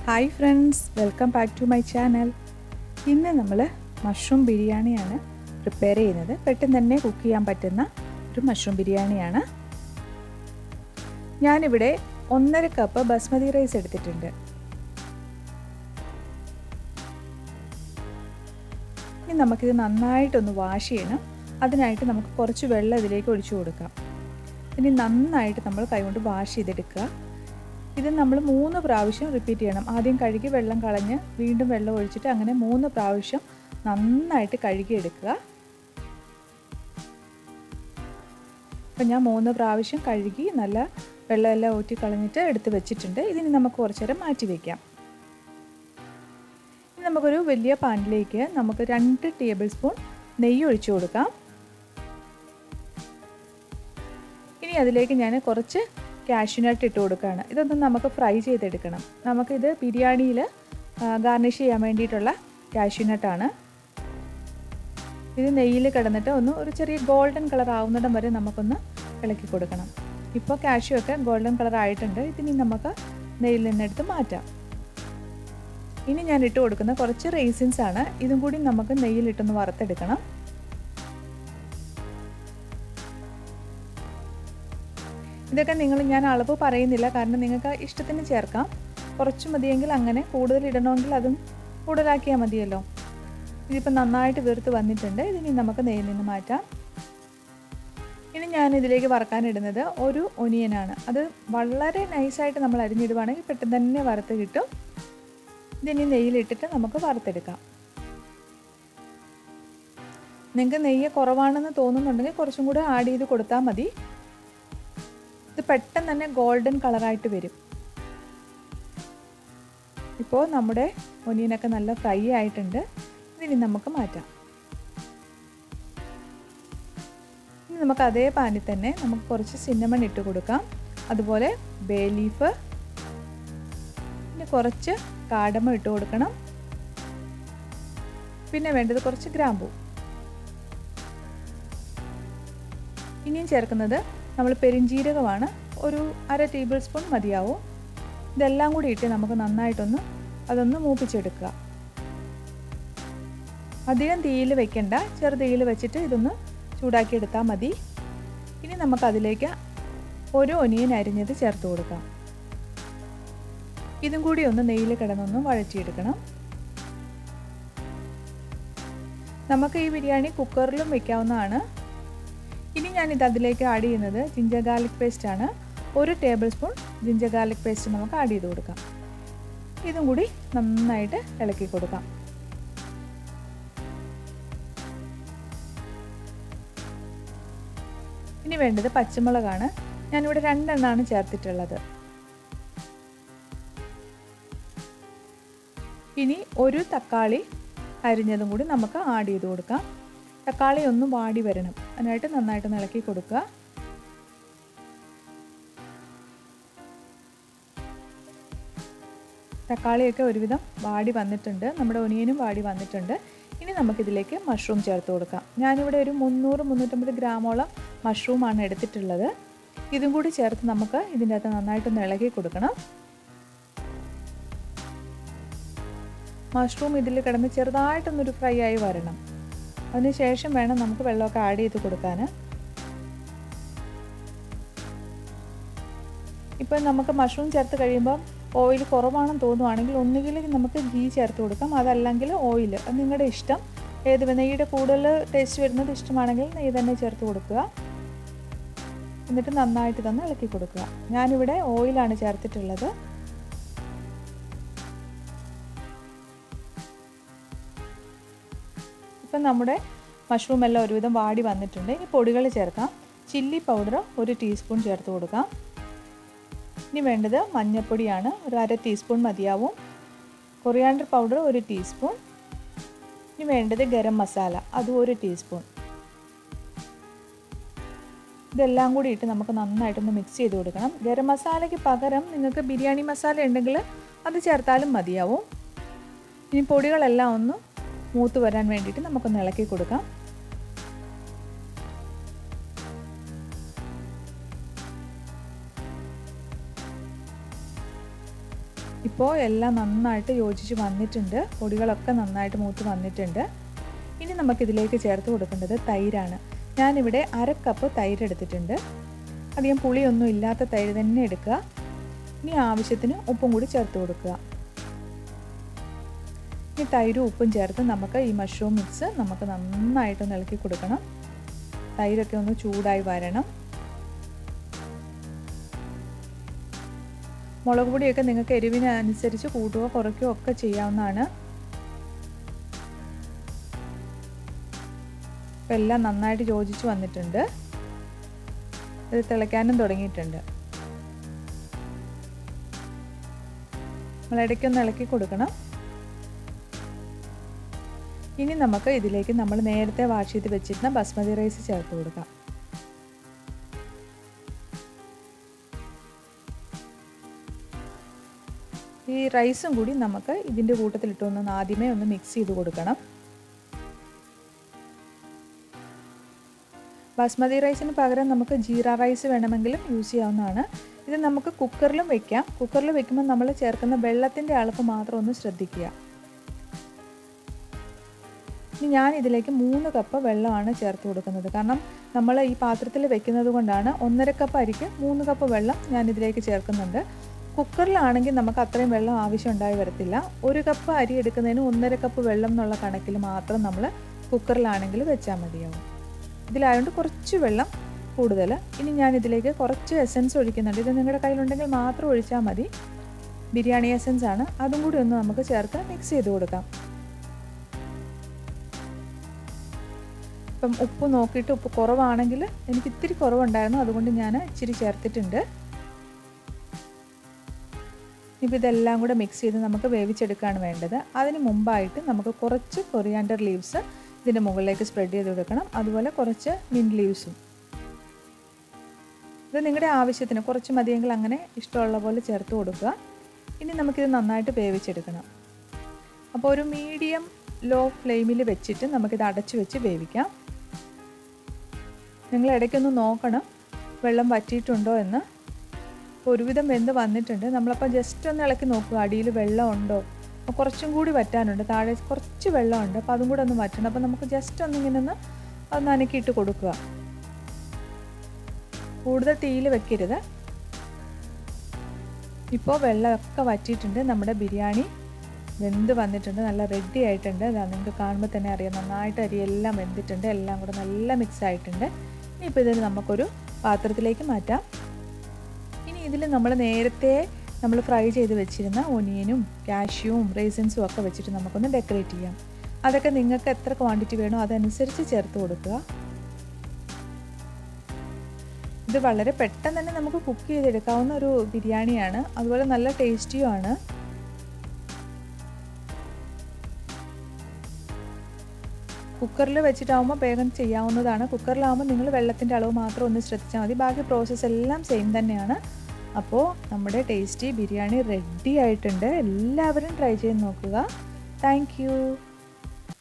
Hi friends, welcome back to my channel. ഇന്ന് നമ്മൾ mushroom ബിരിയാണിയാണ് പ്രിപ്പയർ ചെയ്യുന്നത്. പെട്ടെന്ന് തന്നെ കുക്ക് ചെയ്യാൻ പറ്റുന്ന ഒരു മഷ്റൂം ബിരിയാണിയാണ്. ഞാനിവിടെ 1.5 കപ്പ് ബസ്മതി റൈസ് എടുത്തിട്ടുണ്ട്. ഇനി നമുക്കിത് നന്നായിട്ടൊന്ന് വാഷ് ചെയ്യണം. അതിനായിട്ട് നമുക്ക് കുറച്ച് വെള്ളം ഇതിലേക്ക് ഒഴിച്ചു കൊടുക്കാം. ഇനി നന്നായിട്ട് നമ്മൾ കൈകൊണ്ട് വാഷ് ചെയ്തെടുക്കുക. ഇത് നമ്മൾ 3 പ്രാവശ്യം റിപ്പീറ്റ് ചെയ്യണം. ആദ്യം കഴുകി വെള്ളം കളഞ്ഞ് വീണ്ടും വെള്ളം ഒഴിച്ചിട്ട് അങ്ങനെ 3 പ്രാവശ്യം നന്നായിട്ട് കഴുകിയെടുക്കുക. അപ്പം ഞാൻ 3 പ്രാവശ്യം കഴുകി നല്ല വെള്ളമെല്ലാം ഊറ്റി കളഞ്ഞിട്ട് എടുത്ത് വെച്ചിട്ടുണ്ട്. ഇതിന് നമുക്ക് കുറച്ച് നേരം മാറ്റി വയ്ക്കാം. ഇനി നമുക്കൊരു വലിയ പാനിലേക്ക് നമുക്ക് 2 ടേബിൾ സ്പൂൺ നെയ്യ് ഒഴിച്ചു കൊടുക്കാം. ഇനി അതിലേക്ക് ഞാൻ കുറച്ച് കാഷ്യൂനട്ട് ഇട്ട് കൊടുക്കുകയാണ്. ഇതൊന്നും നമുക്ക് ഫ്രൈ ചെയ്തെടുക്കണം. നമുക്കിത് ബിരിയാണിയിൽ ഗാർണിഷ് ചെയ്യാൻ വേണ്ടിയിട്ടുള്ള കാഷ്യൂനട്ടാണ്. ഇത് നെയ്യിൽ കിടന്നിട്ട് ഒരു ചെറിയ ഗോൾഡൻ കളർ ആവുന്നിടം വരെ നമുക്കൊന്ന് ഇളക്കി കൊടുക്കണം. ഇപ്പോൾ കാഷ്യൂ ഒക്കെ ഗോൾഡൻ കളർ ആയിട്ടുണ്ട്. ഇതിനി നമുക്ക് നെയ്യിൽ നിന്നെടുത്ത് മാറ്റാം. ഇനി ഞാൻ ഇട്ട് കൊടുക്കുന്ന കുറച്ച് റേസിൻസ് ആണ്. ഇതും കൂടി നമുക്ക് നെയ്യിലിട്ടൊന്ന് വറുത്തെടുക്കണം. ഇതൊക്കെ ഞാൻ അളവ് പറയുന്നില്ല, കാരണം നിങ്ങൾക്ക് ഇഷ്ടത്തിന് ചേർക്കാം. കുറച്ച് മതിയെങ്കിൽ അങ്ങനെ, കൂടുതൽ ഇടണമെങ്കിൽ അതും കൂടുതലാക്കിയാൽ മതിയല്ലോ. ഇതിപ്പോൾ നന്നായിട്ട് വീർത്ത് വന്നിട്ടുണ്ട്. ഇതിനി നമുക്ക് നെയ്യിൽ നിന്ന് മാറ്റാം. ഇനി ഞാൻ ഇതിലേക്ക് വറുക്കാനിടുന്നത് ഒരു ഒനിയനാണ്. അത് വളരെ നൈസായിട്ട് നമ്മൾ അരിഞ്ഞിടുവാണെങ്കിൽ പെട്ടെന്ന് തന്നെ വറുത്ത് കിട്ടും. ഇതിനി നെയ്യിലിട്ടിട്ട് നമുക്ക് വറുത്തെടുക്കാം. നിങ്ങൾക്ക് നെയ്യ് കുറവാണെന്ന് തോന്നുന്നുണ്ടെങ്കിൽ കുറച്ചും കൂടെ ആഡ് ചെയ്ത് കൊടുത്താൽ മതി. ഇത് പെട്ടെന്ന് തന്നെ ഗോൾഡൻ കളറായിട്ട് വരും. ഇപ്പോൾ നമ്മുടെ ഒനിയനൊക്കെ നല്ല ഫ്രൈ ആയിട്ടുണ്ട്. ഇതിനി നമുക്ക് മാറ്റാം. ഇനി നമുക്ക് അതേ പാനിൽ തന്നെ നമുക്ക് കുറച്ച് സിന്നമൺ ഇട്ട് കൊടുക്കാം. അതുപോലെ ബേ ലീഫ്, പിന്നെ കുറച്ച് കാടമ ഇട്ട് കൊടുക്കണം. പിന്നെ വേണ്ടത് കുറച്ച് ഗ്രാമ്പൂ. ഇനിയും ചേർക്കുന്നത് നമ്മൾ പെരിഞ്ജീരകമാണ്. ഒരു 1/2 ടേബിൾ സ്പൂൺ മതിയാവും. ഇതെല്ലാം കൂടി ഇട്ട് നമുക്ക് നന്നായിട്ടൊന്ന് അതൊന്ന് മൂപ്പിച്ചെടുക്കുക. അധികം തീയിൽ വെക്കണ്ട, ചെറുതീയിൽ വെച്ചിട്ട് ഇതൊന്ന് ചൂടാക്കി എടുത്താൽ മതി. ഇനി നമുക്കതിലേക്ക് ഒരു ഒനിയൻ അരിഞ്ഞത് ചേർത്ത് കൊടുക്കാം. ഇതും കൂടി ഒന്ന് നെയ്യിൽ കിടന്നൊന്ന് വഴറ്റിയെടുക്കണം. നമുക്ക് ഈ ബിരിയാണി കുക്കറിലും വെക്കാവുന്നതാണ്. ഇനി ഞാനിത് അതിലേക്ക് ആഡ് ചെയ്യുന്നത് ജിഞ്ചർ ഗാർലിക് പേസ്റ്റ് ആണ്. 1 table spoon ginger garlic paste നമുക്ക് ആഡ് ചെയ്ത് കൊടുക്കാം. ഇതും കൂടി നന്നായിട്ട് ഇളക്കി കൊടുക്കാം. ഇനി വേണ്ടത് പച്ചമുളകാണ്. ഞാനിവിടെ 2 എണ്ണമാണ് ചേർത്തിട്ടുള്ളത്. ഇനി ഒരു തക്കാളി അരിഞ്ഞതും കൂടി നമുക്ക് ആഡ് ചെയ്ത് കൊടുക്കാം. തക്കാളി ഒന്ന് വാടി വരണം. അതിനായിട്ട് നന്നായിട്ട് ഇളക്കി കൊടുക്കുക. തക്കാളിയൊക്കെ ഒരുവിധം വാടി വന്നിട്ടുണ്ട്. നമ്മുടെ ഒനിയനും വാടി വന്നിട്ടുണ്ട്. ഇനി നമുക്കിതിലേക്ക് മഷ്റൂം ചേർത്ത് കൊടുക്കാം. ഞാനിവിടെ ഒരു 300-350 ഗ്രാമോളം മഷ്റൂമാണ് എടുത്തിട്ടുള്ളത്. ഇതും കൂടി ചേർത്ത് നമുക്ക് ഇതിൻ്റെ അകത്ത് നന്നായിട്ടൊന്ന് ഇളക്കി കൊടുക്കണം. മഷ്റൂം ഇതിൽ കിടന്ന് ചെറുതായിട്ടൊന്നൊരു ഫ്രൈ ആയി വരണം. അതിനുശേഷം വേണം നമുക്ക് വെള്ളമൊക്കെ ആഡ് ചെയ്ത് കൊടുക്കാൻ. ഇപ്പം നമുക്ക് മഷ്റൂം ചേർത്ത് കഴിയുമ്പം ഓയിൽ കുറവാണെന്ന് തോന്നുവാണെങ്കിൽ ഒന്നുകിൽ നമുക്ക് ഗീ ചേർത്ത് കൊടുക്കാം, അതല്ലെങ്കിൽ ഓയിൽ. അത് നിങ്ങളുടെ ഇഷ്ടം. നെയ്യുടെ കൂടുതൽ ടേസ്റ്റ് വരുന്നത് ഇഷ്ടമാണെങ്കിൽ നെയ്യ് തന്നെ ചേർത്ത് കൊടുക്കുക. എന്നിട്ട് നന്നായിട്ട് തന്നെ ഇളക്കി കൊടുക്കുക. ഞാനിവിടെ ഓയിലാണ് ചേർത്തിട്ടുള്ളത്. ഇപ്പം നമ്മുടെ മഷ്റൂം എല്ലാം ഒരുവിധം വാടി വന്നിട്ടുണ്ട്. ഇനി പൊടികൾ ചേർക്കാം. ചില്ലി പൗഡർ 1 ടീസ്പൂൺ ചേർത്ത് കൊടുക്കാം. ഇനി വേണ്ടത് മഞ്ഞൾപ്പൊടിയാണ്. ഒരു 1/2 ടീസ്പൂൺ മതിയാവും. Coriander powder 1 teaspoon. ഇനി വേണ്ടത് ഗരം മസാല, അതും 1 ടീസ്പൂൺ. ഇതെല്ലാം കൂടി ഇട്ട് നമുക്ക് നന്നായിട്ടൊന്ന് മിക്സ് ചെയ്ത് കൊടുക്കണം. ഗരം മസാലയ്ക്ക് പകരം നിങ്ങൾക്ക് ബിരിയാണി മസാല ഉണ്ടെങ്കിൽ അത് ചേർത്താലും മതിയാവും. ഇനി പൊടികളെല്ലാം ഒന്ന് മൂത്ത് വരാൻ വേണ്ടിയിട്ട് നമുക്കൊന്ന് ഇളക്കി കൊടുക്കാം. ഇപ്പോൾ എല്ലാം നന്നായിട്ട് യോജിച്ച് വന്നിട്ടുണ്ട്. പൊടികളൊക്കെ നന്നായിട്ട് മൂത്ത് വന്നിട്ടുണ്ട്. ഇനി നമുക്കിതിലേക്ക് ചേർത്ത് കൊടുക്കേണ്ടത് തൈരാണ്. ഞാനിവിടെ 1/2 കപ്പ് തൈര് എടുത്തിട്ടുണ്ട്. അധികം പുളിയൊന്നും ഇല്ലാത്ത തൈര് തന്നെ എടുക്കുക. ഇനി ആവശ്യത്തിന് ഉപ്പും കൂടി ചേർത്ത് കൊടുക്കുക. ഈ തൈരും ഉപ്പും ചേർത്ത് നമുക്ക് ഈ മഷ്റൂം മിക്സ് നമുക്ക് നന്നായിട്ടൊന്ന് ഇളക്കി കൊടുക്കണം. തൈരൊക്കെ ഒന്ന് ചൂടായി വരണം. മുളക് പൊടിയൊക്കെ നിങ്ങൾക്ക് എരിവിനനുസരിച്ച് കൂട്ടുകയോ കുറയ്ക്കുകയോ ഒക്കെ ചെയ്യാവുന്നതാണ്. ഇപ്പം എല്ലാം നന്നായിട്ട് യോജിച്ച് വന്നിട്ടുണ്ട്. ഇത് തിളയ്ക്കാനും തുടങ്ങിയിട്ടുണ്ട്. നമ്മൾ ഇടയ്ക്കൊന്ന് ഇളക്കി കൊടുക്കണം. ഇനി നമുക്ക് ഇതിലേക്ക് നമ്മൾ നേരത്തെ വാഷ് ചെയ്ത് വെച്ചിരുന്ന ബസ്മതി റൈസ് ചേർത്ത് കൊടുക്കാം. ഈ റൈസും കൂടി നമുക്ക് ഇതിൻ്റെ കൂട്ടത്തിലിട്ടൊന്ന് ആദ്യമേ ഒന്ന് മിക്സ് ചെയ്ത് കൊടുക്കണം. ബാസ്മതി റൈസിന് പകരം നമുക്ക് ജീര റൈസ് വേണമെങ്കിലും യൂസ് ചെയ്യാവുന്നതാണ്. ഇത് നമുക്ക് കുക്കറിലും വെക്കാം. കുക്കറിൽ വെക്കുമ്പോൾ നമ്മൾ ചേർക്കുന്ന വെള്ളത്തിൻ്റെ അളവ് മാത്രം ഒന്ന് ശ്രദ്ധിക്കുക. ഇനി ഞാൻ ഇതിലേക്ക് 3 കപ്പ് വെള്ളമാണ് ചേർത്ത് കൊടുക്കുന്നത്. കാരണം നമ്മൾ ഈ പാത്രത്തിൽ വെക്കുന്നത് കൊണ്ടാണ് 1.5 കപ്പ് അരിക്ക് 3 കപ്പ് വെള്ളം ഞാൻ ഇതിലേക്ക് ചേർക്കുന്നുണ്ട്. കുക്കറിലാണെങ്കിൽ നമുക്ക് അത്രയും വെള്ളം ആവശ്യം ഉണ്ടായി വരത്തില്ല. 1 കപ്പ് അരി എടുക്കുന്നതിന് 1.5 കപ്പ് വെള്ളം എന്നുള്ള കണക്കിൽ മാത്രം നമ്മൾ കുക്കറിലാണെങ്കിൽ വെച്ചാൽ മതിയാവും. ഇതിലായതുകൊണ്ട് കുറച്ച് വെള്ളം കൂടുതൽ. ഇനി ഞാൻ ഇതിലേക്ക് കുറച്ച് എസൻസ് ഒഴിക്കുന്നുണ്ട്. ഇത് നിങ്ങളുടെ കയ്യിലുണ്ടെങ്കിൽ മാത്രം ഒഴിച്ചാൽ മതി. ബിരിയാണി എസൻസ് ആണ്. അതും കൂടി ഒന്ന് നമുക്ക് ചേർത്ത് മിക്സ് ചെയ്ത് കൊടുക്കാം. ഇപ്പം ഉപ്പ് നോക്കിയിട്ട് ഉപ്പ് കുറവാണെങ്കിൽ എനിക്ക് ഇത്തിരി കുറവുണ്ടായിരുന്നു, അതുകൊണ്ട് ഞാൻ ഇച്ചിരി ചേർത്തിട്ടുണ്ട്. ഇപ്പോൾ ഇതെല്ലാം കൂടെ മിക്സ് ചെയ്ത് നമുക്ക് വേവിച്ചെടുക്കുകയാണ് വേണ്ടത്. അതിന് മുമ്പായിട്ട് നമുക്ക് കുറച്ച് കൊറിയാൻഡർ ലീവ്സ് ഇതിൻ്റെ മുകളിലേക്ക് സ്പ്രെഡ് ചെയ്ത് കൊടുക്കണം. അതുപോലെ കുറച്ച് മിൻറ്റ് ലീവ്സും. ഇത് നിങ്ങളുടെ ആവശ്യത്തിന് കുറച്ച് മതിയെങ്കിൽ അങ്ങനെ ഇഷ്ടമുള്ള പോലെ ചേർത്ത് കൊടുക്കുക. ഇനി നമുക്കിത് നന്നായിട്ട് വേവിച്ചെടുക്കണം. അപ്പോൾ ഒരു മീഡിയം ലോ ഫ്ലെയിമിൽ വെച്ചിട്ട് നമുക്കിത് അടച്ചു വെച്ച് വേവിക്കാം. നിങ്ങൾ ഇടയ്ക്കൊന്ന് നോക്കണം വെള്ളം വറ്റിയിട്ടുണ്ടോ എന്ന്. ഒരുവിധം വെന്ത് വന്നിട്ടുണ്ട്. നമ്മളപ്പോൾ ജസ്റ്റ് ഒന്ന് ഇളക്കി നോക്കുക അടിയിൽ വെള്ളം ഉണ്ടോ. അപ്പോൾ കുറച്ചും കൂടി വറ്റാനുണ്ട്. താഴെ കുറച്ച് വെള്ളമുണ്ട്. അപ്പോൾ അതും കൂടെ ഒന്ന് വറ്റണം. അപ്പോൾ നമുക്ക് ജസ്റ്റ് ഒന്നിങ്ങനെ ഒന്ന് അനക്കിയിട്ട് കൊടുക്കുക. കൂടുതൽ തീയിൽ വെക്കരുത്. ഇപ്പോൾ വെള്ളമൊക്കെ വറ്റിയിട്ടുണ്ട്. നമ്മുടെ ബിരിയാണി വെന്ത് വന്നിട്ടുണ്ട്. നല്ല റെഡി ആയിട്ടുണ്ട്. അതാ നിങ്ങൾക്ക് കാണുമ്പോൾ തന്നെ അറിയാം നന്നായിട്ട് അരിയെല്ലാം വെന്തിട്ടുണ്ട്. എല്ലാം കൂടെ നല്ല മിക്സ് ആയിട്ടുണ്ട്. ഇനിയിപ്പോൾ ഇതിന് നമുക്കൊരു പാത്രത്തിലേക്ക് മാറ്റാം. ഇനി ഇതിൽ നമ്മൾ നേരത്തെ ഫ്രൈ ചെയ്ത് വെച്ചിരുന്ന ഒനിയനും കാഷ്യൂവും റേസിൻസും ഒക്കെ വെച്ചിട്ട് നമുക്കൊന്ന് ഡെക്കറേറ്റ് ചെയ്യാം. അതൊക്കെ നിങ്ങൾക്ക് എത്ര ക്വാണ്ടിറ്റി വേണോ അതനുസരിച്ച് ചേർത്ത് കൊടുക്കുക. ഇത് വളരെ പെട്ടെന്ന് തന്നെ നമുക്ക് കുക്ക് ചെയ്തെടുക്കാവുന്ന ഒരു ബിരിയാണിയാണ്. അതുപോലെ നല്ല ടേസ്റ്റിയുമാണ്. കുക്കറിൽ വെച്ചിട്ടാവുമ്പോൾ വേഗം ചെയ്യാവുന്നതാണ്. കുക്കറിലാവുമ്പോൾ നിങ്ങൾ വെള്ളത്തിൻ്റെ അളവ് മാത്രം ഒന്ന് ശ്രദ്ധിച്ചാൽ മതി. ബാക്കി പ്രോസസ്സ് എല്ലാം സെയിം തന്നെയാണ്. അപ്പോൾ നമ്മുടെ ടേസ്റ്റി ബിരിയാണി റെഡി ആയിട്ടുണ്ട്. എല്ലാവരും ട്രൈ ചെയ്ത് നോക്കുക. Thank you.